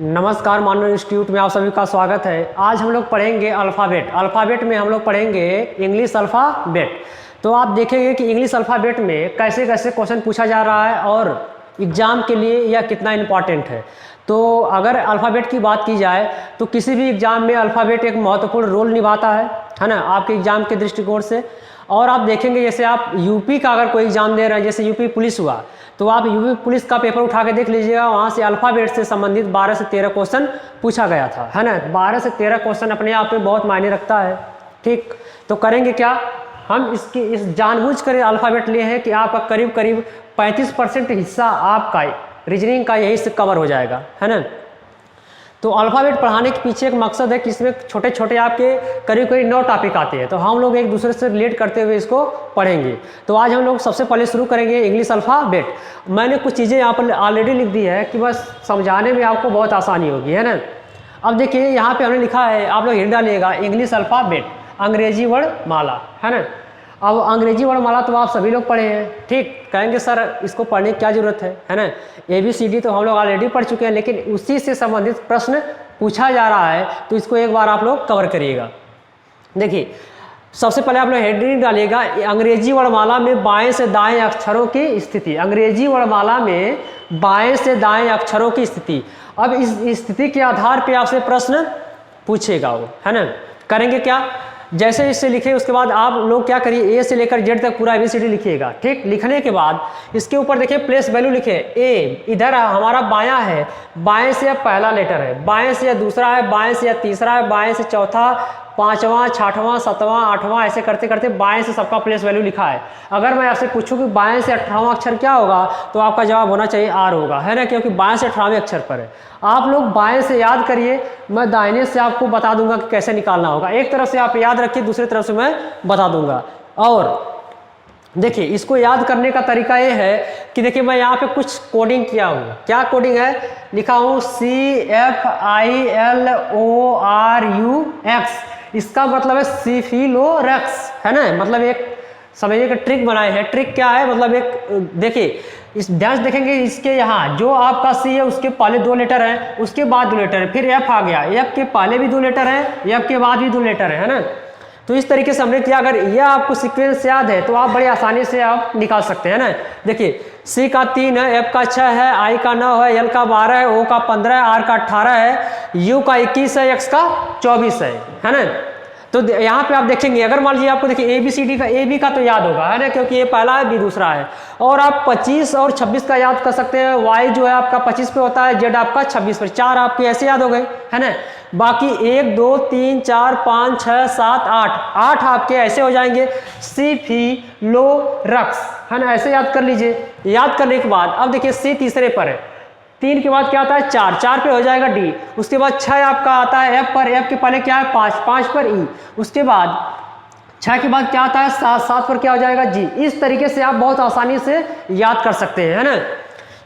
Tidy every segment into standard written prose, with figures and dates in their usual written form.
नमस्कार, मानव इंस्टीट्यूट में आप सभी का स्वागत है। आज हम लोग पढ़ेंगे अल्फ़ाबेट। अल्फ़ाबेट में हम लोग पढ़ेंगे इंग्लिश अल्फ़ाबेट। तो आप देखेंगे कि इंग्लिश अल्फ़ाबेट में कैसे कैसे क्वेश्चन पूछा जा रहा है और एग्ज़ाम के लिए यह कितना इम्पॉर्टेंट है। तो अगर अल्फ़ाबेट की बात की जाए तो किसी भी एग्ज़ाम में अल्फ़ाबेट एक महत्वपूर्ण रोल निभाता है ना, आपके एग्ज़ाम के दृष्टिकोण से। और आप देखेंगे जैसे आप यूपी का अगर कोई एग्ज़ाम दे रहे हैं, जैसे यूपी पुलिस हुआ, तो आप यूपी पुलिस का पेपर उठा के देख लीजिएगा, वहाँ से अल्फ़ाबेट से संबंधित 12 से 13 क्वेश्चन पूछा गया था, है ना। 12 से 13 क्वेश्चन अपने आप में बहुत मायने रखता है। ठीक, तो करेंगे क्या, हम इस जानबूझ कर अल्फ़ाबेट लिए हैं कि आपका करीब करीब 35% हिस्सा आपका रीजनिंग का यही से कवर हो जाएगा, है ना। तो अल्फ़ाबेट पढ़ाने के पीछे एक मकसद है कि इसमें छोटे छोटे आपके करीब करीब 9 टॉपिक आते हैं, तो हम लोग एक दूसरे से रिलेट करते हुए इसको पढ़ेंगे। तो आज हम लोग सबसे पहले शुरू करेंगे इंग्लिश अल्फ़ाबेट। मैंने कुछ चीज़ें यहाँ पर ऑलरेडी लिख दी है कि बस समझाने में आपको बहुत आसानी होगी, है ना। अब देखिए यहाँ पे हमने लिखा है, आप लोग हिंट डालिएगा, इंग्लिश अल्फ़ाबेट अंग्रेजी वर्णमाला, है ना। अब अंग्रेजी वर्णमाला तो आप सभी लोग पढ़े हैं, ठीक। कहेंगे सर इसको पढ़ने की क्या ज़रूरत है ना। ABCD तो हम लोग ऑलरेडी पढ़ चुके हैं, लेकिन उसी से संबंधित प्रश्न पूछा जा रहा है, तो इसको एक बार आप लोग कवर करिएगा। देखिए सबसे पहले आप लोग हेडिंग डालिएगा, अंग्रेजी वर्णमाला में बाएं से दाएं अक्षरों की स्थिति। अंग्रेजी वर्णमाला में बाएं से दाएं अक्षरों की स्थिति। अब इस स्थिति के आधार पर आपसे प्रश्न पूछेगा वो, है ना। करेंगे क्या, जैसे इससे लिखे उसके बाद आप लोग क्या करिए, A से लेकर Z तक पूरा ABCD लिखिएगा। ठीक, लिखने के बाद इसके ऊपर देखिए प्लेस वैल्यू लिखे। A इधर हमारा बायां है, बाएं से यह पहला लेटर है, बाएं से यह दूसरा है, बाएं से यह तीसरा है, बाएं से चौथा, पांचवा, छठवां, सातवां, आठवां, ऐसे करते करते बाएं से सबका प्लेस वैल्यू लिखा है। अगर मैं आपसे पूछूं कि बाएं से 18वां अक्षर क्या होगा, तो आपका जवाब होना चाहिए R होगा, है ना, क्योंकि बाएं से 18वें अक्षर पर है। आप लोग बाएं से याद करिए, मैं दाहिने से आपको बता दूंगा कि कैसे निकालना होगा। एक तरफ से आप याद रखिए, दूसरी तरफ से मैं बता दूंगा। और देखिए इसको याद करने का तरीका ये है कि देखिए मैं यहाँ पे कुछ कोडिंग किया हूँ। क्या कोडिंग है, लिखा हूँ CFILORUX। इसका मतलब है सिफिलोरक्स, है ना। मतलब एक समझिए कि ट्रिक बनाए हैं। ट्रिक क्या है, मतलब एक देखिए इस ध्यान से देखेंगे, इसके यहाँ जो आपका C है उसके पहले 2 लेटर हैं, उसके बाद 2 लेटर है, फिर F आ गया, F के पहले भी 2 लेटर हैं, F के बाद भी 2 लेटर है ना। तो इस तरीके से हमने किया। अगर यह आपको सीक्वेंस याद है तो आप बड़े आसानी से आप निकाल सकते हैं ना। देखिए C का 3 है, F का 6 है, I का 9 है, L का 12 है, O का 15 है, R का 18 है, U का 21 है, X का 24 है ना। तो यहाँ पे आप देखेंगे, अगर मान लीजिए आपको देखिए ABCD का AB का तो याद होगा, है ना, क्योंकि ये पहला है, B दूसरा है। और आप 25 और 26 का याद कर सकते हैं। Y जो है आपका 25 पे होता है, Z आपका 26 पर। 4 आपके ऐसे याद हो गए, है ना। बाकी 1 2 3 4 5 6 7 8 आपके ऐसे हो जाएंगे, सिफिलोरक्स, है ना, ऐसे याद कर लीजिए। याद करने के बाद अब देखिए C तीसरे पर है, 3 के बाद क्या आता है 4, 4 पे हो जाएगा D। उसके बाद 6 आपका आता है F पर, F के पहले क्या है 5, 5 पर E। उसके बाद 6 के बाद क्या आता है 7, 7 पर क्या हो जाएगा G। इस तरीके से आप बहुत आसानी से याद कर सकते हैं, है ना।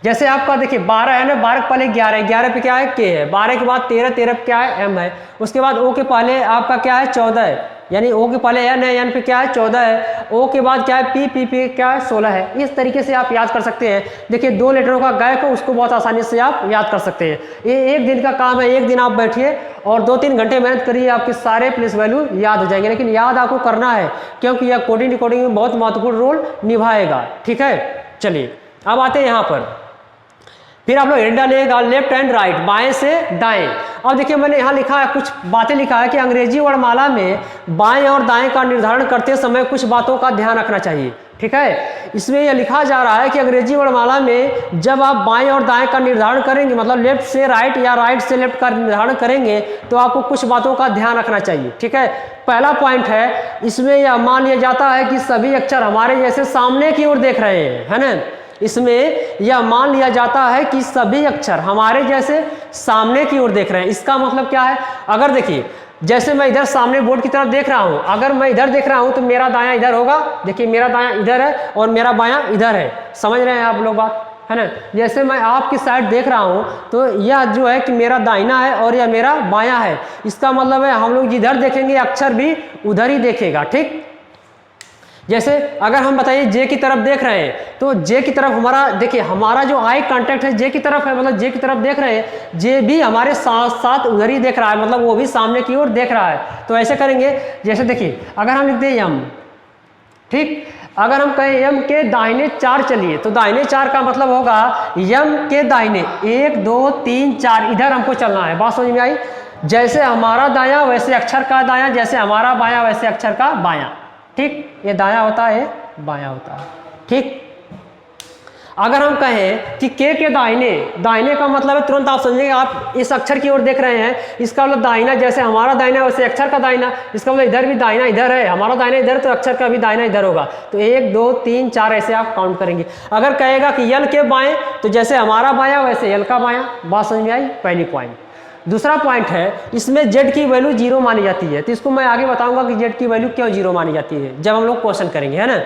जैसे आपका देखिए 12 है ना, 12 के पहले 11, 11 पे क्या है K है, 12 के बाद 13, 13 पे क्या है M है। उसके बाद O के पहले आपका क्या है 14 है, यानी O के पहले N है, N पे क्या है 14 है। O के बाद क्या है P, P पे क्या है 16 है। इस तरीके से आप याद कर सकते हैं। देखिए 2 लेटरों का गैप है, उसको बहुत आसानी से आप याद कर सकते हैं। ये एक दिन का काम है, एक दिन आप बैठिए और 2-3 घंटे मेहनत करिए, आपके सारे प्लेस वैल्यू याद हो जाएंगे। लेकिन याद आपको करना है, क्योंकि यह कोडिंग डिकोडिंग में बहुत महत्वपूर्ण रोल निभाएगा, ठीक है। चलिए अब आते हैं यहाँ पर, फिर आप लोग हेड डालिएगा लेफ्ट एंड राइट, बाएं से दाएं। अब देखिए मैंने यहाँ लिखा है, कुछ बातें लिखा है कि अंग्रेजी वर्णमाला में बाएं और दाएं का निर्धारण करते समय कुछ बातों का ध्यान रखना चाहिए, ठीक है। इसमें यह लिखा जा रहा है कि अंग्रेजी वर्णमाला में जब आप बाएं और दाएं का निर्धारण करेंगे, मतलब लेफ्ट से राइट या राइट से लेफ्ट का निर्धारण करेंगे, तो आपको कुछ बातों का ध्यान रखना चाहिए, ठीक है। पहला पॉइंट है, इसमें यह मान लिया जाता है कि सभी अक्षर हमारे जैसे सामने की ओर देख रहे हैं, है ना। इसमें यह मान लिया जाता है कि सभी अक्षर हमारे जैसे सामने की ओर देख रहे हैं। इसका मतलब क्या है, अगर देखिए जैसे मैं इधर सामने बोर्ड की तरफ देख रहा हूं, अगर मैं इधर देख रहा हूं तो मेरा दायां इधर होगा। देखिए मेरा दायां इधर है और मेरा बायां इधर है, समझ रहे हैं आप लोग बात, है ना। जैसे मैं आपकी साइड देख रहा हूं तो यह जो है कि मेरा दाहिना है और यह मेरा बायां है। इसका मतलब है हम लोग जिधर देखेंगे अक्षर भी उधर ही देखेगा, ठीक। जैसे अगर हम बताइए जे की तरफ देख रहे हैं तो जे की तरफ हमारा देखिए हमारा जो आई कांटेक्ट है जे की तरफ है, मतलब जे की तरफ देख रहे हैं, जे भी हमारे साथ साथ उधर ही देख रहा है, मतलब वो भी सामने की ओर देख रहा है। तो ऐसे करेंगे, जैसे देखिए अगर हम लिखते हैं यम, ठीक, अगर हम कहें यम के दाहिने 4 चलिए तो दाहिने 4 का मतलब होगा यम के दाहिने 1 2 3 4 इधर हमको चलना है। बात समझ में आई? जैसे हमारा दायां वैसे अक्षर का दायां, जैसे हमारा बायां वैसे अक्षर का बायां, ठीक, ये दायां होता है बायां होता है, ठीक। अगर हम कहें कि के दाहिने, दाहिने का मतलब है तुरंत आप समझेंगे, आप इस अक्षर की ओर देख रहे हैं, इसका मतलब दाहिना, जैसे हमारा दाहिना वैसे अक्षर का दाहिना, इसका मतलब इधर भी दाहिना इधर है, हमारा दाहिना इधर तो अक्षर का भी दाहिना इधर होगा। तो 1 2 3 4 ऐसे आप काउंट करेंगे। अगर कहेगा कि यल के बाएं तो जैसे हमारा बायां वैसे यल का बायां। बात समझ में आई? पहली पॉइंट। दूसरा पॉइंट है, इसमें जेड की वैल्यू 0 मानी जाती है, तो इसको मैं आगे बताऊंगा कि जेड की वैल्यू क्यों 0 मानी जाती है जब हम लोग क्वेश्चन करेंगे, है ना।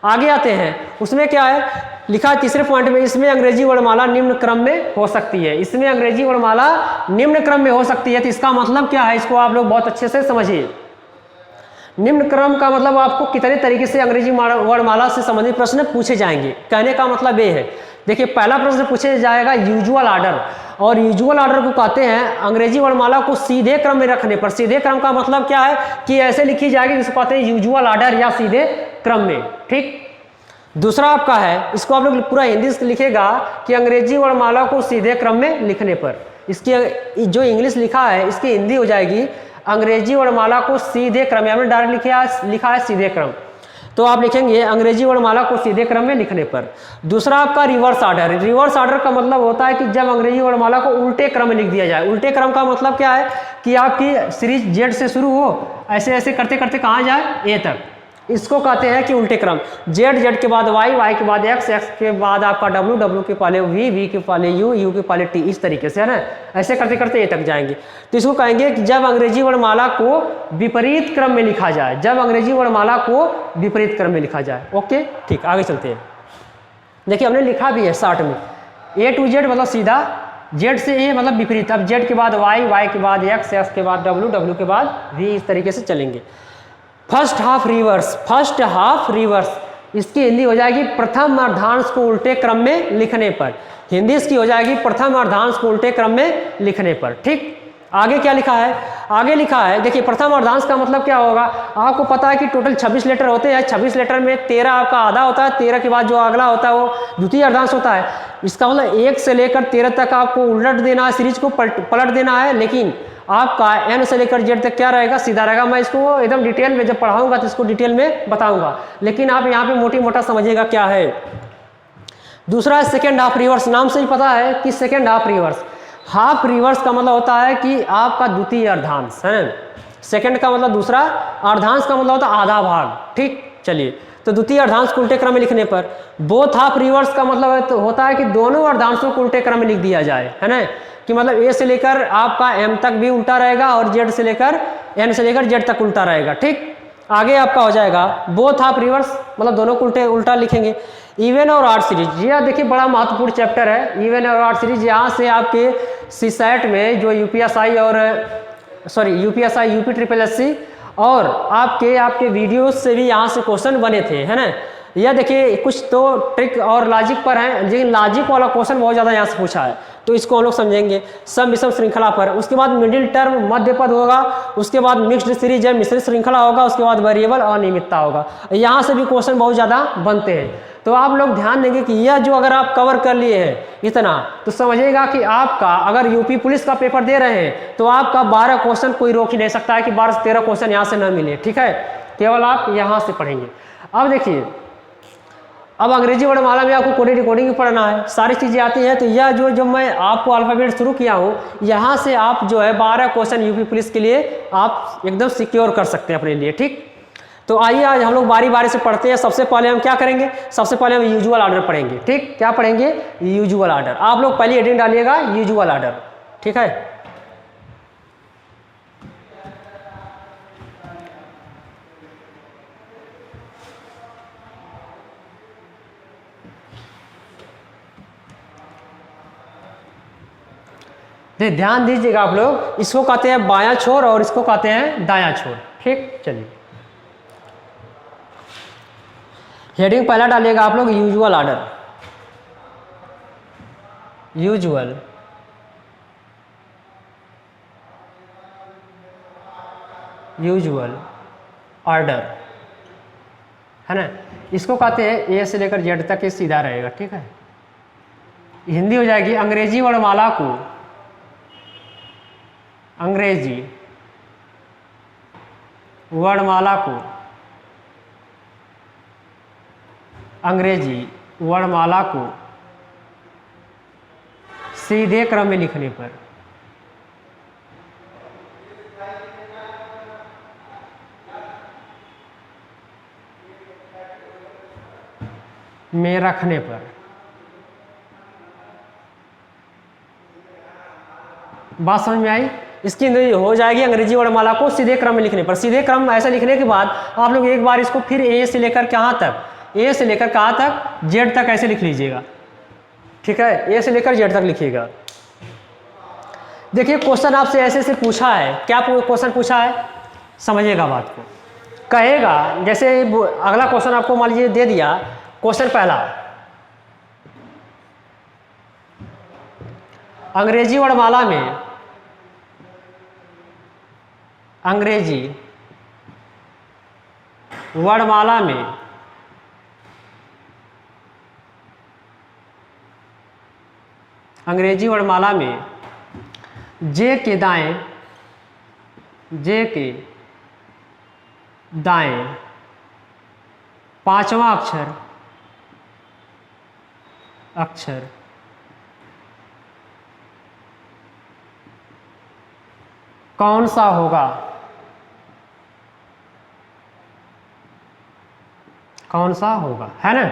आगे आते हैं, उसमें क्या है लिखा है तीसरे पॉइंट में, इसमें अंग्रेजी वर्णमाला निम्न क्रम में हो सकती है। इसमें अंग्रेजी वर्णमाला निम्न क्रम में हो सकती है, तो इसका मतलब क्या है, इसको आप लोग बहुत अच्छे से समझिए। निम्न क्रम का मतलब आपको कितने तरीके से अंग्रेजी वर्णमाला से संबंधित प्रश्न पूछे जाएंगे, कहने का मतलब ये है। देखिए पहला प्रश्न पूछे जाएगा यूजुअल ऑर्डर, और यूजुअल ऑर्डर को कहते हैं अंग्रेजी वर्णमाला को सीधे क्रम में रखने पर। सीधे क्रम का मतलब क्या है कि ऐसे लिखी जाएगी, जिसको कहते हैं यूजुअल ऑर्डर या सीधे क्रम में, ठीक। दूसरा आपका है, इसको आप लोग पूरा हिंदी से लिखेगा कि अंग्रेजी वर्णमाला को सीधे क्रम में लिखने पर। इसकी जो इंग्लिश लिखा है इसकी हिंदी हो जाएगी अंग्रेजी वर्णमाला को सीधे क्रम, हमने डायरेक्ट लिखा है सीधे क्रम, तो आप लिखेंगे अंग्रेजी वर्णमाला को सीधे क्रम में लिखने पर। दूसरा आपका रिवर्स ऑर्डर। रिवर्स ऑर्डर का मतलब होता है कि जब अंग्रेजी वर्णमाला को उल्टे क्रम में लिख दिया जाए। उल्टे क्रम का मतलब क्या है कि आपकी सीरीज जेड से शुरू हो, ऐसे ऐसे करते करते कहाँ जाए, ए तक, इसको कहते हैं कि उल्टे क्रम। जेड, जेड के बाद वाई, वाई के बाद एक्स, एक्स के बाद आपका डब्ल्यू, डब्ल्यू के पहले वी, वी के पहले यू, यू के पहले टी, इस तरीके से, है ना, ऐसे करते करते ए तक जाएंगे। तो इसको कहेंगे कि जब अंग्रेजी वर्णमाला को विपरीत क्रम में लिखा जाए, जब अंग्रेजी वर्णमाला को विपरीत क्रम में लिखा जाए। ओके, ठीक, आगे चलते हैं। देखिए हमने लिखा भी है शॉर्ट में, ए टू जेड मतलब सीधा, जेड से ए मतलब विपरीत। अब जेड के बाद वाई, वाई के बाद एक्स, एक्स के बाद डब्ल्यू, डब्ल्यू के बाद वी, इस तरीके से चलेंगे। First half reverse, first half reverse, इसकी हिंदी हो जाएगी प्रथम अर्धांश को उल्टे क्रम में लिखने पर। हिंदी इसकी हो जाएगी प्रथम अर्धांश को उल्टे क्रम में लिखने पर, ठीक। आगे क्या लिखा है, आगे लिखा है, देखिए प्रथम अर्धांश का मतलब क्या होगा, आपको पता है कि टोटल 26 लेटर होते हैं। 26 लेटर में 13 आपका आधा होता है, 13 के बाद जो अगला होता है वो द्वितीय अर्धांश होता है। इसका मतलब 1 से लेकर 13 तक आपको उलट देना है, सीरीज को पलट देना है, लेकिन आपका एन से लेकर जेड तक क्या रहेगा, सीधा रहेगा। मैं इसको एकदम डिटेल में जब पढ़ाऊंगा तो इसको डिटेल में बताऊंगा, लेकिन आप यहाँ पे मोटी मोटा समझिएगा क्या है। दूसरा है सेकेंड हाफ रिवर्स। नाम से ही पता है कि second half reverse, half reverse का मतलब होता है कि आपका द्वितीय अर्धांश, है। सेकेंड का मतलब दूसरा, अर्धांश का मतलब होता है आधा भाग, ठीक। चलिए, तो द्वितीय अर्धांश को उल्टे क्रम में लिखने पर। बोथ हाफ रिवर्स का मतलब तो होता है कि दोनों अर्धांशों को उल्टे क्रम में लिख दिया जाए, है ना, कि मतलब ए से लेकर आपका एम तक भी उल्टा रहेगा और जेड से लेकर एन से लेकर जेड तक उल्टा रहेगा, ठीक। आगे आपका हो जाएगा बोथ हाफ रिवर्स, मतलब दोनों को उल्टा लिखेंगे। इवन और ऑड सीरीज, यह देखिए बड़ा महत्वपूर्ण चैप्टर है, इवन और ऑड सीरीज। यहाँ से आपके सीसैट में जो यूपीएसआई और यूपीएसआई, यूपी ट्रिपल एससी और आपके वीडियोस से भी यहाँ से क्वेश्चन बने थे, है ना। यह देखिए कुछ तो ट्रिक और लॉजिक पर है, लेकिन लॉजिक वाला क्वेश्चन बहुत ज़्यादा यहाँ से पूछा है, तो इसको हम लोग समझेंगे। सम विषम श्रृंखला पर, उसके बाद मिडिल टर्म मध्य पद होगा, उसके बाद मिक्स्ड सीरीज है, मिश्रित श्रृंखला होगा, उसके बाद वेरिएबल अनियमितता होगा। यहाँ से भी क्वेश्चन बहुत ज़्यादा बनते हैं, तो आप लोग ध्यान देंगे कि यह जो अगर आप कवर कर लिए हैं इतना, तो समझिएगा कि आपका अगर यूपी पुलिस का पेपर दे रहे हैं तो आपका 12 क्वेश्चन कोई रोक ही नहीं सकता है कि 12 से 13 क्वेश्चन यहाँ से न मिले, ठीक है। केवल आप यहाँ से पढ़ेंगे। अब देखिए, अब अंग्रेजी वर्णमाला में आपको कोडिंग डिकोडिंग भी पढ़ना है, सारी चीज़ें आती हैं। तो यह जो मैं आपको अल्फ़ाबेट शुरू किया हूँ, यहाँ से आप जो है 12 क्वेश्चन यूपी पुलिस के लिए आप एकदम सिक्योर कर सकते हैं अपने लिए, ठीक। तो आइए आज हम लोग बारी बारी से पढ़ते हैं। सबसे पहले हम क्या करेंगे, सबसे पहले हम यूजुअल ऑर्डर पढ़ेंगे, ठीक। क्या पढ़ेंगे, यूजुअल ऑर्डर। आप लोग पहले हेडिंग डालिएगा यूजुअल ऑर्डर, ठीक है। ध्यान दीजिएगा आप लोग, इसको कहते हैं बायां छोर और इसको कहते हैं दायां छोर, ठीक। चलिए हेडिंग पहला डालिएगा आप लोग usual order, usual usual order, है ना। इसको कहते हैं ए से लेकर जेड तक ये सीधा रहेगा, ठीक है। हिंदी हो जाएगी अंग्रेजी वर्णमाला को, अंग्रेजी वर्णमाला को, अंग्रेजी वर्णमाला को सीधे क्रम में लिखने पर, में रखने पर, बात समझ में आई। इसकी हो जाएगी अंग्रेजी वर्णमाला को सीधे क्रम में लिखने पर। सीधे क्रम ऐसा लिखने के बाद आप लोग एक बार इसको फिर ए से लेकर कहाँ तक, ए से लेकर कहाँ तक, जेड तक ऐसे लिख लीजिएगा, ठीक है। ए से लेकर जेड तक लिखिएगा। देखिए क्वेश्चन आपसे ऐसे ऐसे पूछा है, क्या क्वेश्चन पूछा है समझिएगा बात को। कहेगा जैसे अगला क्वेश्चन आपको मान लीजिए दे दिया, क्वेश्चन पहला, अंग्रेजी वर्णमाला में, अंग्रेजी वर्णमाला में अंग्रेजी वर्णमाला में जे के दाएं, जे के दाएं पांचवा अक्षर कौन सा होगा, कौन सा होगा, है ना।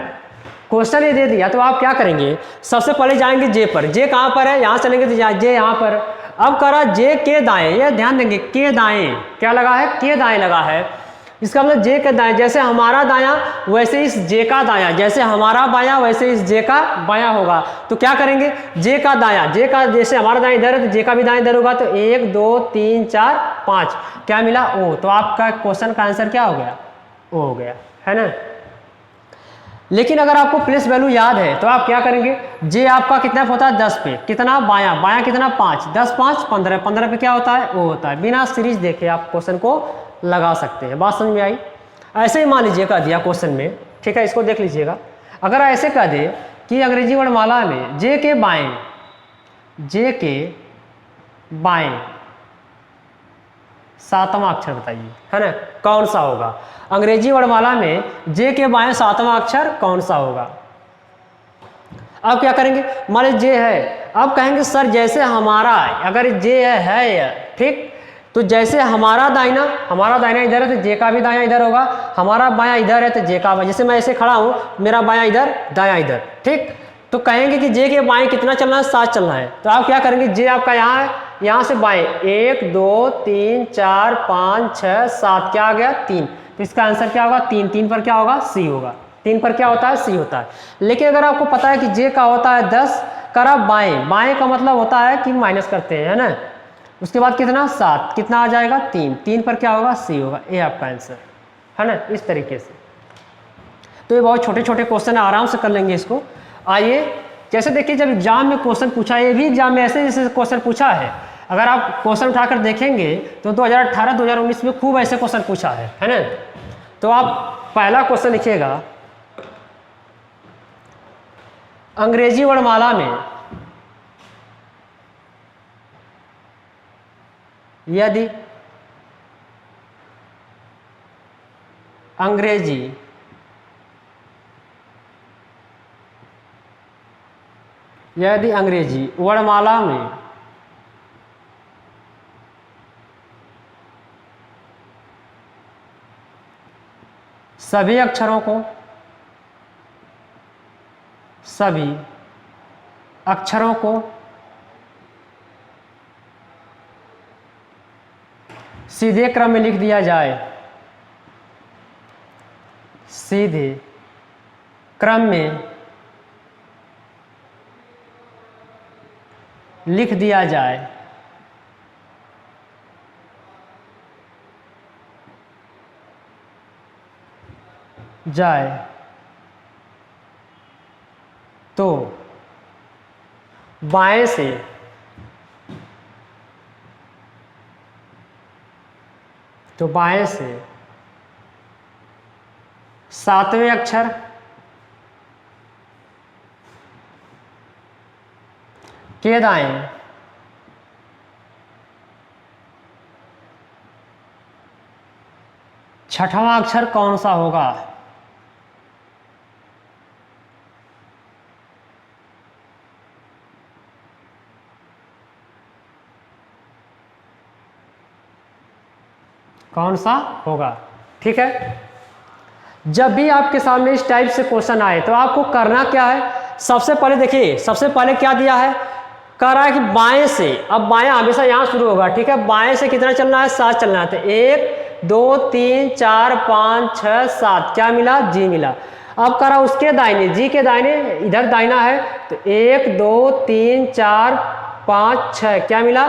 क्वेश्चन ये दे दिया तो आप क्या करेंगे, सबसे पहले जाएंगे जे पर। जे कहाँ पर है, यहाँ चलेंगे तो जे यहाँ पर। अब करा जे के दाएं, ये ध्यान देंगे के दाएं क्या लगा है, के दाएं लगा है। इसका मतलब जे के दाएं, जैसे हमारा दायां वैसे इस जे का दायां, जैसे हमारा बायां वैसे इस जे का बायां होगा। तो क्या करेंगे, जे का दायां, जे का जैसे हमारा दायां इधर है तो जे का भी दायां इधर होगा। तो 1 2 3 4 5 क्या मिला, ओ। तो आपका क्वेश्चन का आंसर क्या हो गया, ओ हो गया, है ना। लेकिन अगर आपको प्लेस वैल्यू याद है तो आप क्या करेंगे, जे आपका कितना होता है 10 पे, कितना बायां, बायां कितना 5, 10 5 15, 15 पे क्या होता है, ओ होता है। बिना सीरीज देखे आप क्वेश्चन को लगा सकते हैं। बात समझ में आई। ऐसे ही मान लीजिए कह दिया क्वेश्चन में, ठीक है, इसको देख लीजिएगा। अगर ऐसे कह दे कि अंग्रेजी वर्णमाला में जे के बाएं, जे के बाएं सातवां अक्षर बताइए, है ना, कौन सा होगा। अंग्रेजी वर्णमाला में जे के बाएं सातवां अक्षर कौन सा होगा। अब क्या करेंगे, मान लीजिए जे है, अब कहेंगे सर जैसे हमारा, अगर जे है ठीक, तो जैसे हमारा दाहिना इधर है तो जे का भी दायां इधर होगा, हमारा बायां इधर है तो जे का, जैसे मैं ऐसे खड़ा हूं, मेरा बायां इधर दायां इधर, ठीक। तो कहेंगे कि जे के बाएं कितना चलना है, 7 चलना है। तो आप क्या करेंगे, जे आपका यहाँ है, यहाँ से बाएं 1 2 3 4 5 6 7 क्या आ गया 3। तो इसका आंसर क्या होगा, 3। 3 पर क्या होगा, सी होगा। 3 पर क्या होता है, सी होता है। लेकिन अगर आपको पता है कि जे का होता है 10, करा बाएं, बाएं का मतलब होता है कि माइनस करते हैं, है ना। उसके बाद कितना 7, कितना आ जाएगा 3। 3 पर क्या होगा, सी होगा। ये आपका आंसर, है ना, इस तरीके से। तो ये बहुत छोटे छोटे क्वेश्चन है, आराम से कर लेंगे इसको। आइए जैसे देखिए, जब एग्जाम में क्वेश्चन पूछा है, ये भी एग्जाम में ऐसे जैसे क्वेश्चन पूछा है। अगर आप क्वेश्चन उठाकर देखेंगे तो 2018 2019 में खूब ऐसे क्वेश्चन पूछा है ना। तो आप पहला क्वेश्चन लिखिएगा, अंग्रेजी वर्णमाला में यदि अंग्रेजी वर्णमाला में सभी अक्षरों को सीधे क्रम में लिख दिया जाए, सीधे क्रम में लिख दिया जाए, तो बाएं से सातवें अक्षर के दाएं छठवां अक्षर कौन सा होगा? कौन सा होगा? ठीक है, जब भी आपके सामने इस टाइप से क्वेश्चन आए तो आपको करना क्या है? सबसे पहले देखिए, सबसे पहले क्या दिया है, कह रहा है कि बाएं से, अब बाएं हमेशा यहाँ शुरू होगा, ठीक है, बाएं से कितना चलना है? 7 चलना है। तो 1 2 3 4 5 6 7 क्या मिला? जी मिला। अब कह रहा उसके दाहिने, जी के दाहिने, इधर दाहिना है, तो 1 2 3 4 5 6 क्या मिला?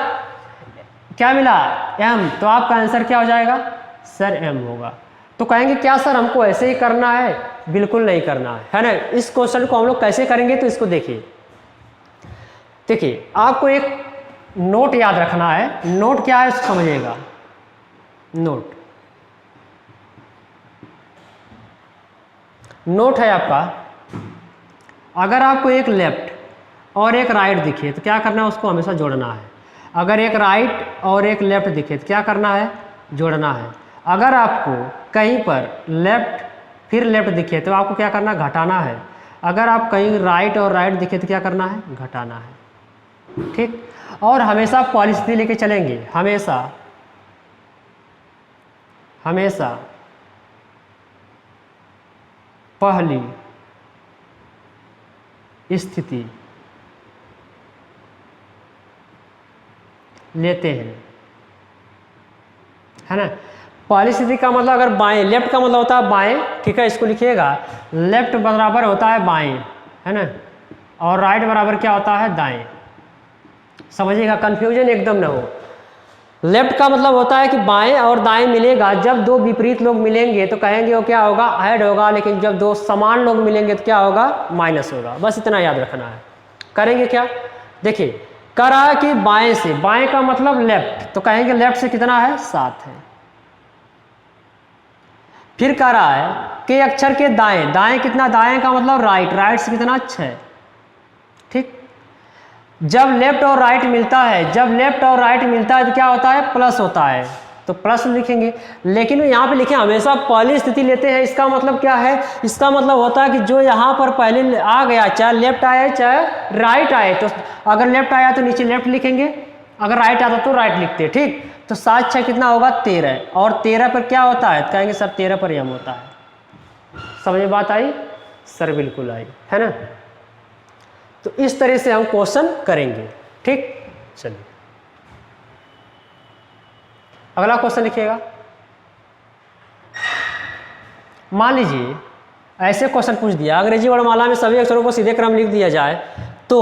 एम। तो आपका आंसर क्या हो जाएगा? सर एम होगा। तो कहेंगे क्या सर हमको ऐसे ही करना है? बिल्कुल नहीं करना है ना। इस क्वेश्चन को हम लोग कैसे करेंगे तो इसको देखिए आपको एक नोट याद रखना है। नोट क्या है इसको समझिएगा। नोट है आपका, अगर आपको एक लेफ्ट और एक राइट दिखे तो क्या करना है? उसको हमेशा जोड़ना है। अगर एक राइट और एक लेफ्ट दिखे तो क्या करना है? जोड़ना है। अगर आपको कहीं पर लेफ्ट फिर लेफ्ट दिखे तो आपको क्या करना? घटाना है। अगर आप कहीं राइट और राइट दिखे तो क्या करना है? घटाना है। ठीक, और हमेशा पहली स्थिति लेके चलेंगे, हमेशा पहली स्थिति लेते हैं, है ना। पहली स्थिति का मतलब अगर बाएं, लेफ्ट का मतलब होता है बाएं, ठीक है, इसको लिखिएगा। लेफ्ट बराबर होता है बाएं, है ना, और राइट बराबर क्या होता है? दाएं। समझिएगा, कंफ्यूजन एकदम ना हो। लेफ्ट का मतलब होता है कि बाएं और दाएं मिलेगा। जब दो विपरीत लोग मिलेंगे तो कहेंगे वो क्या होगा? ऐड होगा। लेकिन जब दो समान लोग मिलेंगे तो क्या होगा? माइनस होगा। बस इतना याद रखना है। करेंगे क्या? देखिए, कह रहा है कि बाएं से, बाएं का मतलब लेफ्ट, तो कहेंगे लेफ्ट से कितना है? 7 है। फिर कह रहा है कि अक्षर के दाएं, दाएं कितना? दाएं का मतलब राइट, राइट से कितना? 6। ठीक, जब लेफ्ट और राइट मिलता है, तो क्या होता है? प्लस होता है, तो प्लस लिखेंगे। लेकिन यहाँ पे लिखे हमेशा पहली स्थिति लेते हैं। इसका मतलब क्या है? इसका मतलब होता है कि जो यहाँ पर पहले आ गया, चाहे लेफ्ट आए चाहे राइट आए, तो अगर लेफ्ट आया तो नीचे लेफ्ट लिखेंगे, अगर राइट आता तो राइट लिखते। ठीक, तो 7 6 कितना होगा? 13। और 13 पर क्या होता है? कहेंगे सर 13 पर यम होता है। समझ में बात आई? सर बिल्कुल आई, है ना। तो इस तरह से हम क्वेश्चन करेंगे। ठीक, चलिए अगला क्वेश्चन लिखिएगा। मान लीजिए ऐसे क्वेश्चन पूछ दिया, अंग्रेजी वर्णमाला में सभी अक्षरों को सीधे क्रम लिख दिया जाए तो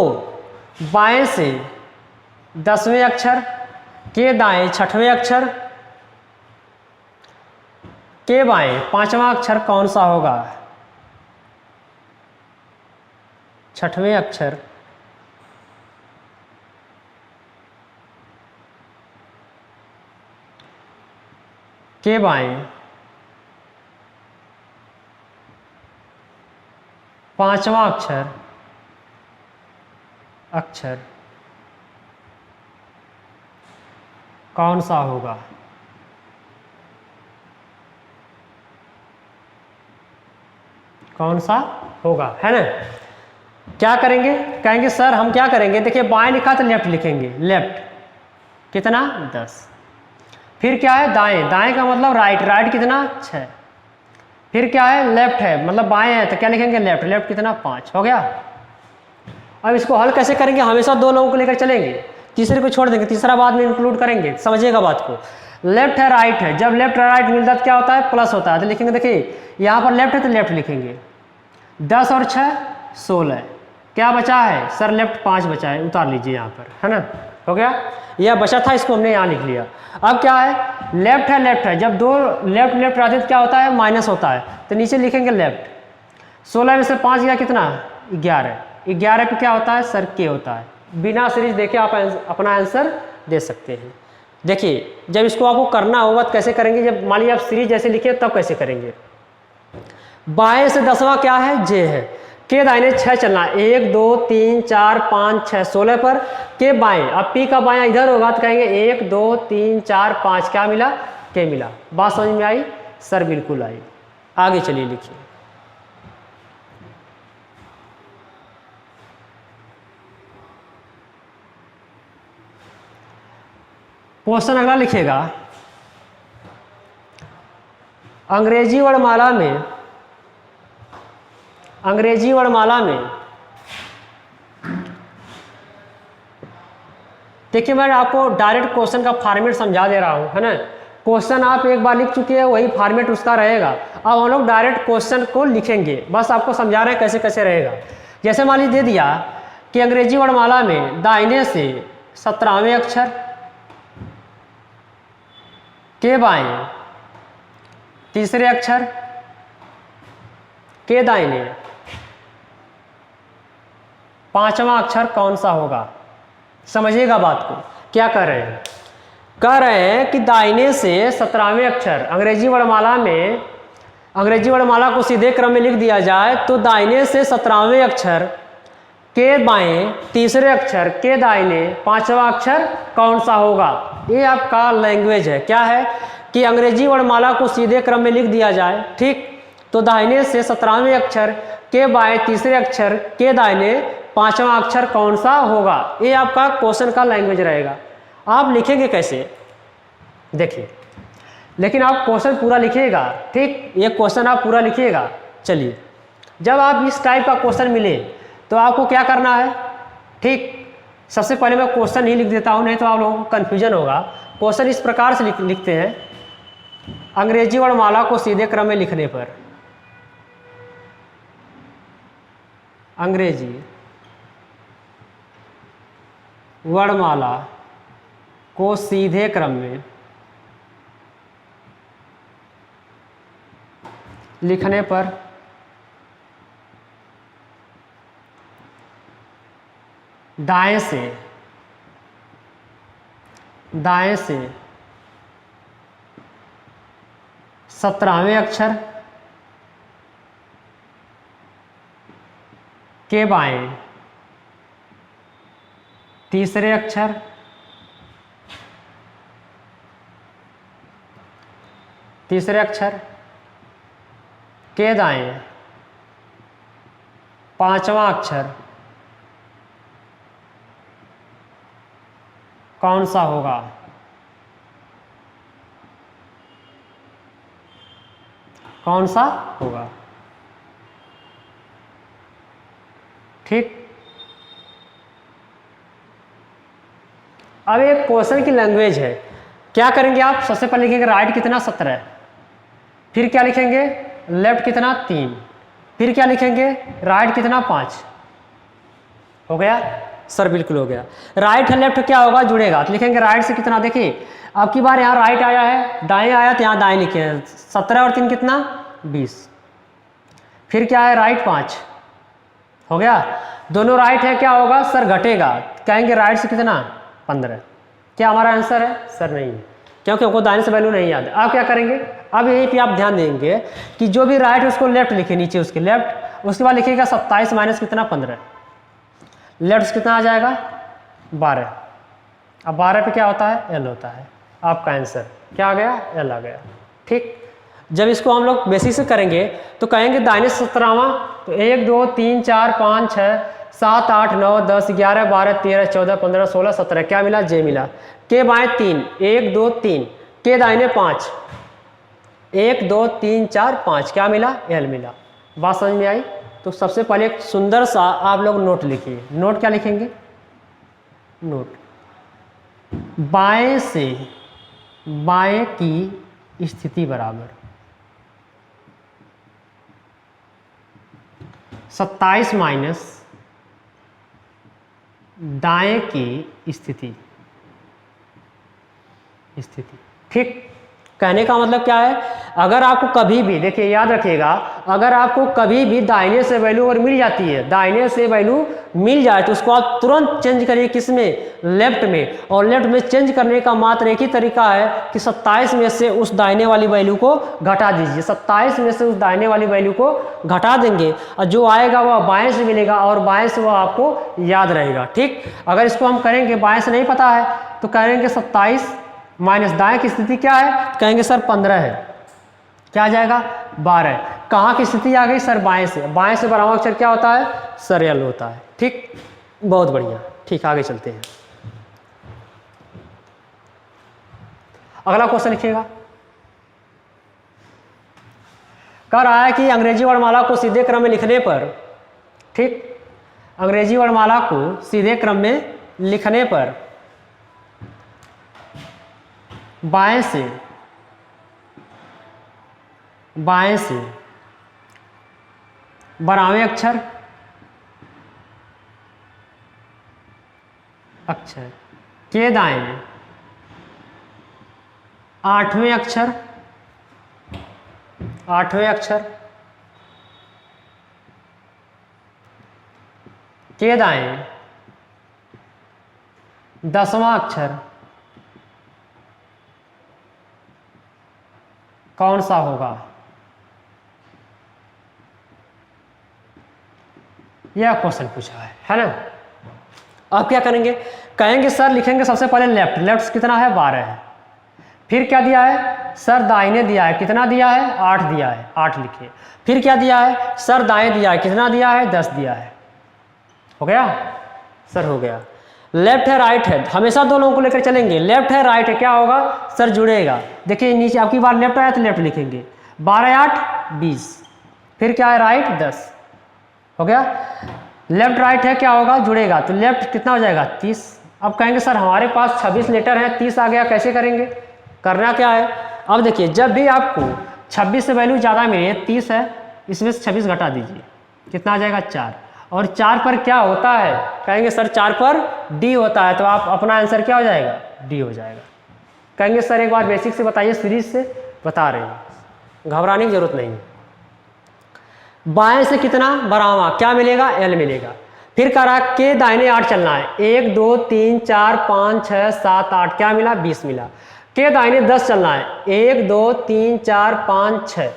बाएं से 10वें अक्षर के दाएं 6वें अक्षर के बाएं 5वां अक्षर कौन सा होगा? 6वें अक्षर के बाएं 5वां अक्षर कौन सा होगा? कौन सा होगा, है ना। क्या करेंगे? कहेंगे सर हम क्या करेंगे? देखिए बाएं लिखा तो लेफ्ट लिखेंगे। लेफ्ट कितना? 10। फिर क्या है? दाएं, दाएं का मतलब राइट, राइट कितना? 6। फिर क्या है? लेफ्ट है, मतलब बाएं है तो क्या लिखेंगे? लेफ्ट, लेफ्ट कितना? 5। हो गया। अब इसको हल कैसे करेंगे? हमेशा दो लोगों को लेकर चलेंगे, तीसरे को छोड़ देंगे, तीसरा बाद में इंक्लूड करेंगे। समझिएगा बात को। लेफ्ट है राइट है, जब लेफ्ट और राइट मिलता है तो क्या होता है? प्लस होता है। तो लिखेंगे, देखिए यहाँ पर लेफ्ट है तो लेफ्ट लिखेंगे। 10 और 6 16। क्या बचा है? सर लेफ्ट 5 बचा है, उतार लीजिए यहाँ पर, है ना। हो गया, यह बचा था, इसको हमने यहाँ लिख लिया। अब क्या है? लेफ्ट है लेफ्ट है, जब दो लेफ्ट लेफ्ट आते तो क्या होता है? माइनस होता है, तो नीचे लिखेंगे लेफ्ट। 16 में से 5 गया कितना? 11। 11 पे क्या होता है सर के होता है। बिना सीरीज देखे आप अपना आंसर दे सकते हैं। देखिए जब इसको आपको करना होगा तो कैसे करेंगे, जब मान लीजिए आप सीरीज जैसे लिखे तब कैसे करेंगे। बाएं से 10वां क्या है जे है, के दाहिने 6 चलना, 1 2 3 4 5 6 16 पर के बाएं। अब पी का बायां इधर होगा तो कहेंगे 1 2 3 4 5 क्या मिला के मिला। बात समझ में आई सर? बिल्कुल आई। आगे चलिए लिखिए। क्वेश्चन अगला लिखिएगा, अंग्रेजी वर्णमाला में देखिए मैं आपको डायरेक्ट क्वेश्चन का फॉर्मेट समझा दे रहा हूं, है ना। क्वेश्चन आप एक बार लिख चुके हैं, वही फॉर्मेट उसका रहेगा। अब हम लोग डायरेक्ट क्वेश्चन को लिखेंगे, बस आपको समझा रहे हैं कैसे कैसे रहेगा। जैसे मान लीजिए दे दिया कि अंग्रेजी वर्णमाला में दाहिने से 17वें अक्षर के बाएं तीसरे अक्षर के दाहिने 5वां अक्षर कौन सा होगा। समझिएगा बात को, क्या कर रहे हैं, कह रहे हैं कि दाहिने से 17वें अक्षर अंग्रेजी वर्णमाला को सीधे क्रम में लिख दिया जाए तो दाहिने से 17वें अक्षर के बाएं तीसरे अक्षर के दाहिने 5वां अक्षर कौन सा होगा। ये आपका लैंग्वेज है, क्या है कि अंग्रेजी वर्णमाला को सीधे क्रम में लिख दिया जाए, ठीक, तो दाहिने से 17वें अक्षर के बाएं तीसरे अक्षर के दाहिने 5वां अक्षर कौन सा होगा। ये आपका क्वेश्चन का लैंग्वेज रहेगा। आप लिखेंगे कैसे देखिए, लेकिन आप क्वेश्चन पूरा लिखिएगा, ठीक, ये क्वेश्चन आप पूरा लिखिएगा। चलिए जब आप इस टाइप का क्वेश्चन मिले तो आपको क्या करना है, ठीक, सबसे पहले मैं क्वेश्चन ही लिख देता हूँ, नहीं तो आप लोगों को कन्फ्यूजन होगा। क्वेश्चन इस प्रकार से लिखते हैं, अंग्रेजी वर्णमाला को सीधे क्रम में लिखने पर अंग्रेजी वर्णमाला को सीधे क्रम में लिखने पर दाएं से 17वें अक्षर के बाएं तीसरे अक्षर के दाएं 5वां अक्षर कौन सा होगा। कौन सा होगा, ठीक। अब एक क्वेश्चन की लैंग्वेज है, क्या करेंगे आप, सबसे पहले लिखेंगे राइट कितना 17, फिर क्या लिखेंगे लेफ्ट कितना 3, फिर क्या लिखेंगे राइट कितना 5। हो गया सर? बिल्कुल हो गया। राइट है लेफ्ट क्या होगा जुड़ेगा, तो लिखेंगे राइट से कितना, देखिए अब की बार यहाँ राइट आया है, दाएं आया तो यहाँ दाएं लिखे हैं, 17 और 3 कितना 20, फिर क्या है राइट 5। हो गया, दोनों राइट है, क्या होगा सर घटेगा, कहेंगे राइट से कितना 15। क्या हमारा आंसर है सर? नहीं, क्योंकि हमको दाहिने से वैल्यू नहीं याद है। अब क्या करेंगे, अब यहीं पे आप ध्यान देंगे कि जो भी राइट है उसको लेफ्ट लिखे, नीचे उसके लेफ्ट, उसके बाद लिखिएगा 27 माइनस कितना 15, लेफ्ट से कितना आ जाएगा 12। अब 12 पे क्या होता है एल होता है। आपका आंसर क्या आ गया, एल आ गया, ठीक। जब इसको हम लोग बेसिक से करेंगे तो कहेंगे दाहिने से 17वां, तो 1 2 3 4 5 6 7 8 9 10 11 12 13 14 15 16 17 क्या मिला जे मिला। के बाएं 3 1 2 3 के दाहिने 5 1 2 3 4 5 क्या मिला एल मिला। बात समझ में आई? तो सबसे पहले एक सुंदर सा आप लोग नोट लिखिए। नोट क्या लिखेंगे, नोट बाएं से बाएं की स्थिति बराबर 27 माइनस दाएं की स्थिति, ठीक। कहने का मतलब क्या है, अगर आपको कभी भी, देखिए याद रखिएगा, अगर आपको कभी भी दाहिने से वैल्यू अगर मिल जाती है, दाहिने से वैल्यू मिल जाए तो उसको आप तुरंत चेंज करिए किस में, लेफ्ट में। और लेफ्ट में चेंज करने का मात्र एक ही तरीका है कि 27 में से उस दाहिने वाली वैल्यू को घटा दीजिए। 27 में से उस दाहिने वाली वैल्यू को घटा देंगे और जो आएगा वह बाएं से मिलेगा और बाएं से वह आपको याद रहेगा। ठीक, अगर इसको हम करेंगे, बाएं से नहीं पता है तो करेंगे 27 माइनस दाएं की स्थिति क्या है, कहेंगे सर 15 है, क्या आ जाएगा 12। कहाँ की स्थिति आ गई सर, बाएं से। बाएं से बराबर अक्षर क्या होता है सर, एल होता है। ठीक, बहुत बढ़िया। ठीक, आगे चलते हैं। अगला क्वेश्चन लिखिएगा। कह रहा है कि अंग्रेजी वर्णमाला को सीधे क्रम में लिखने पर, ठीक, अंग्रेजी वर्णमाला को सीधे क्रम में लिखने पर बाएं से 12वें अक्षर के दाएं 8वें अक्षर के दाएं 10वां अक्षर कौन सा होगा। यह क्वेश्चन पूछा है ना। अब क्या करेंगे, कहेंगे सर लिखेंगे सबसे पहले लेफ्ट। लेफ्ट कितना है 12 है। फिर क्या दिया है सर, दाहिने दिया है, कितना दिया है 8 दिया है, 8 लिखिए। फिर क्या दिया है सर, दाएं दिया है, कितना दिया है 10 दिया है। हो गया सर, हो गया। लेफ्ट है राइट है, हमेशा दो लोगों को लेकर चलेंगे। लेफ्ट है राइट है, क्या होगा सर जुड़ेगा। देखिए नीचे आपकी बार लेफ्ट आया तो लेफ्ट लिखेंगे, 12 8 20। फिर क्या है राइट 10। हो गया, लेफ्ट राइट है, क्या होगा जुड़ेगा, तो लेफ्ट कितना हो जाएगा 30। अब कहेंगे सर हमारे पास 26 लेटर है, 30 आ गया, कैसे करेंगे। करना क्या है, अब देखिए जब भी आपको 26 से वैल्यू ज़्यादा मिले, 30 है, इसमें से 26 घटा दीजिए, कितना आ जाएगा 4। और 4 पर क्या होता है, कहेंगे सर 4 पर डी होता है, तो आप अपना आंसर क्या हो जाएगा डी हो जाएगा। कहेंगे सर एक बार बेसिक से बताइए, सीरीज से बता रहे हैं, घबराने की जरूरत नहीं। बाएं से कितना बरावा, क्या मिलेगा एल मिलेगा। फिर कह रहा के दाहिने 8 चलना है, 1 2 3 4 5 6 7 8, क्या मिला 20 मिला। के दाहिने 10 चलना है, 1 2 3 4 5 6,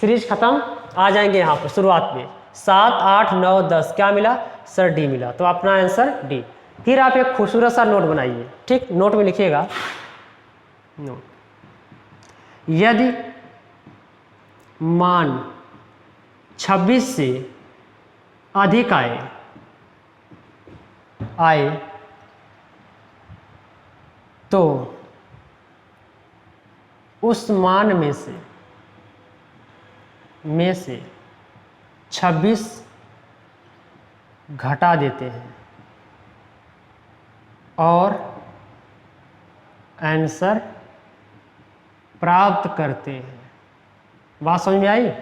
सीरीज खत्म, आ जाएंगे यहाँ पर शुरुआत में 7 8 9 10, क्या मिला सर डी मिला, तो अपना आंसर डी। फिर आप एक खूबसूरत सा नोट बनाइए, ठीक, नोट में लिखिएगा, नोट, यदि मान 26 से अधिक आए तो उस मान में से 26 घटा देते हैं और आंसर प्राप्त करते हैं। बात समझ में आई।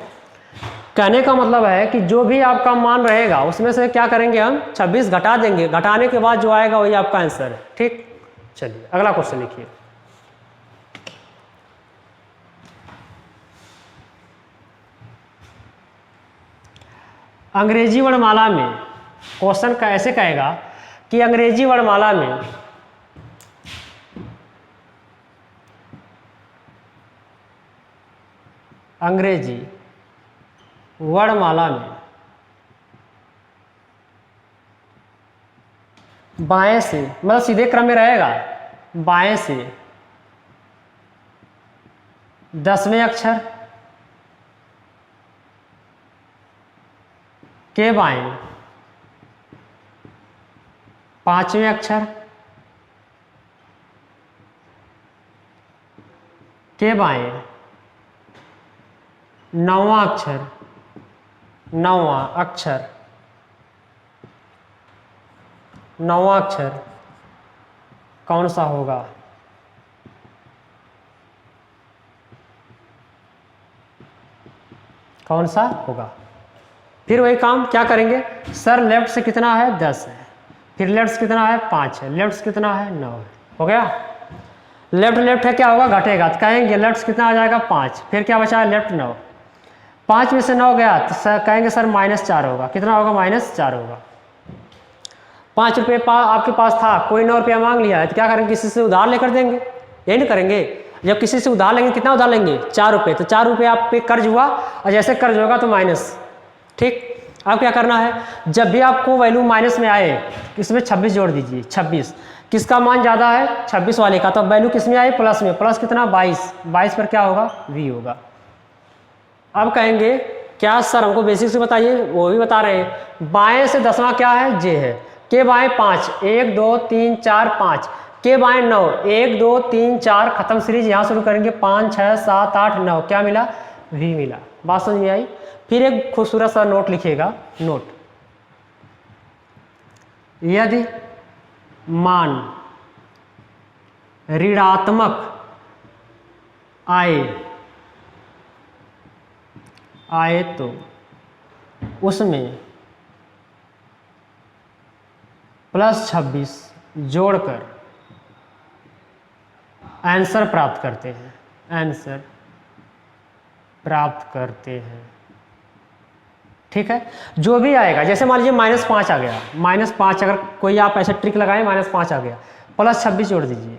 कहने का मतलब है कि जो भी आपका मान रहेगा उसमें से क्या करेंगे हम 26 घटा देंगे, घटाने के बाद जो आएगा वही आपका आंसर है। ठीक, चलिए अगला क्वेश्चन लिखिए। अंग्रेजी वर्णमाला में क्वेश्चन का ऐसे कहेगा कि अंग्रेजी वर्णमाला में बाएं से, मतलब सीधे क्रम में रहेगा, बाएं से 10वें अक्षर के बाएं 5वें अक्षर के बाएं 9वां अक्षर कौन सा होगा। कौन सा होगा। फिर वही काम क्या करेंगे, सर लेफ्ट से कितना है 10 है, फिर लेफ्ट से कितना है 5 है, लेफ्ट से कितना है 9 है। हो गया। लेफ्ट लेफ्ट है क्या होगा, घटेगा, तो कहेंगे लेफ्ट से कितना आ जाएगा 5, फिर क्या बचा है लेफ्ट 9, 5 में से 9 गया तो सर कहेंगे सर -4 होगा, कितना होगा -4 होगा। 5 रुपये आपके पास था, कोई 9 रुपया मांग लिया है तो क्या करेंगे, किसी से उधार लेकर देंगे, यही नहीं करेंगे। जब किसी से उधार लेंगे कितना उधार लेंगे 4 रुपये, तो 4 रुपये आप पे कर्ज हुआ और जैसे कर्ज होगा तो माइनस। ठीक, अब क्या करना है, जब भी आपको वैल्यू माइनस में आए इसमें 26 जोड़ दीजिए। 26 किसका मान ज़्यादा है, 26 वाले का, तो वैल्यू किस में आई, प्लस में, प्लस कितना 22, 22 पर क्या होगा v होगा। अब कहेंगे क्या सर हमको बेसिक से बताइए, वो भी बता रहे हैं। बाएं से 10वां क्या है, j है, के बाएं 5, 1 2 3 4 5, के बाएं 9, 1 2 3 4, खत्म सीरीज, यहाँ शुरू करेंगे 5 6 7 8 9, क्या मिला v मिला। बात समझ में आई। फिर एक खूबसूरत सा नोट लिखिएगा, नोट, यदि मान ऋणात्मक आए तो उसमें +26 जोड़कर आंसर प्राप्त करते हैं, आंसर प्राप्त करते हैं। ठीक है, जो भी आएगा, जैसे मान लीजिए -5 आ गया, -5 अगर कोई आप ऐसे ट्रिक लगाएं, -5 आ गया, +26 जोड़ दीजिए।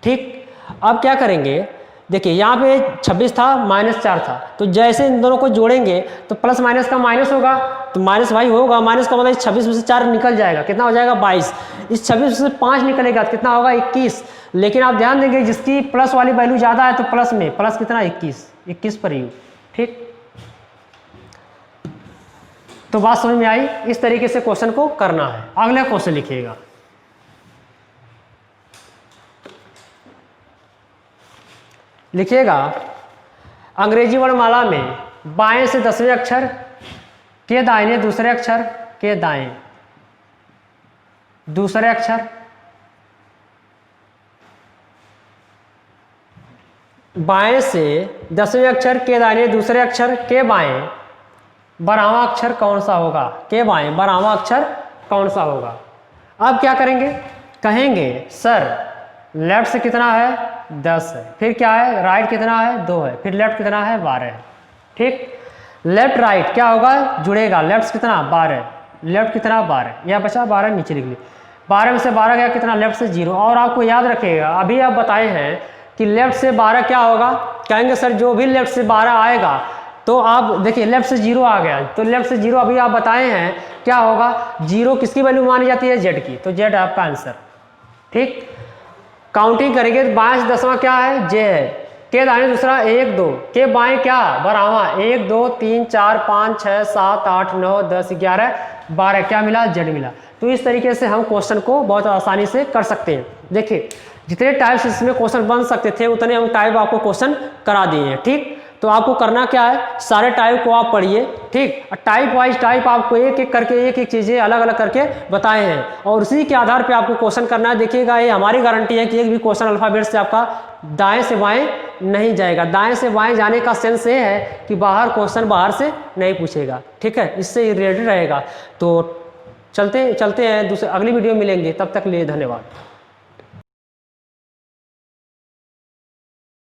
ठीक, अब क्या करेंगे, देखिए यहाँ पे 26 था, -4 था, तो जैसे इन दोनों को जोड़ेंगे तो प्लस माइनस का माइनस होगा, तो माइनस भाई होगा, माइनस का मतलब 26 में से 4 निकल जाएगा, कितना हो जाएगा 22, इस 26 में से 5 निकलेगा तो कितना होगा 21। लेकिन आप ध्यान देंगे जिसकी प्लस वाली वैल्यू ज़्यादा है तो प्लस में, प्लस कितना 21 पर यू। ठीक, तो बात समझ में आई। इस तरीके से क्वेश्चन को करना है। अगला क्वेश्चन लिखिएगा, लिखिएगा अंग्रेजी वर्णमाला में बाएं से 10वें अक्षर के दाहिने दूसरे अक्षर के दाएं दूसरे अक्षर, बाएं से 10वें अक्षर के दाहिने दूसरे अक्षर के बाएं 12वां अक्षर कौन सा होगा, के बाएं 12वां अक्षर कौन सा होगा। अब क्या करेंगे, कहेंगे सर लेफ्ट से कितना है 10 है, फिर क्या है राइट कितना है 2 है, फिर लेफ्ट कितना है 12 है। ठीक, लेफ्ट राइट क्या होगा, जुड़ेगा, लेफ्ट कितना 12, लेफ्ट कितना 12, यह बचा 12, नीचे लिख ली, 12 में से 12 गया कितना, लेफ्ट से 0। और आपको याद रखिएगा अभी आप बताए हैं कि लेफ्ट से 12 क्या होगा, कहेंगे सर जो भी लेफ्ट से 12 आएगा, तो आप देखिए लेफ्ट से 0 आ गया, तो लेफ्ट से 0 अभी आप बताए हैं क्या होगा, 0 किसकी वैल्यू मानी जाती है, जेड की, तो जेड आपका आंसर। ठीक, काउंटिंग करेंगे तो बाएं से 10वां क्या है, जे है, के दाहिने दूसरा 1 2, के बाएं क्या 12वां 1 2 3 4 5 6 7 8 9 10 11 12, क्या मिला जेड मिला। तो इस तरीके से हम क्वेश्चन को बहुत आसानी से कर सकते हैं। देखिए जितने टाइप्स इसमें क्वेश्चन बन सकते थे उतने हम टाइप आपको क्वेश्चन करा दिए हैं। ठीक, तो आपको करना क्या है, सारे टाइप को आप पढ़िए। ठीक, टाइप वाइज टाइप आपको एक एक करके एक एक चीज़ें अलग अलग करके बताए हैं और उसी के आधार पे आपको क्वेश्चन करना है। देखिएगा ये हमारी गारंटी है कि एक भी क्वेश्चन अल्फाबेट से आपका दाएं से बाएं नहीं जाएगा। दाएं से बाएं जाने का सेंस ये है कि बाहर क्वेश्चन बाहर से नहीं पूछेगा। ठीक है, इससे रिलेटेड रहेगा। तो चलते हैं, दूसरे अगली वीडियो मिलेंगे, तब तक लिए धन्यवाद।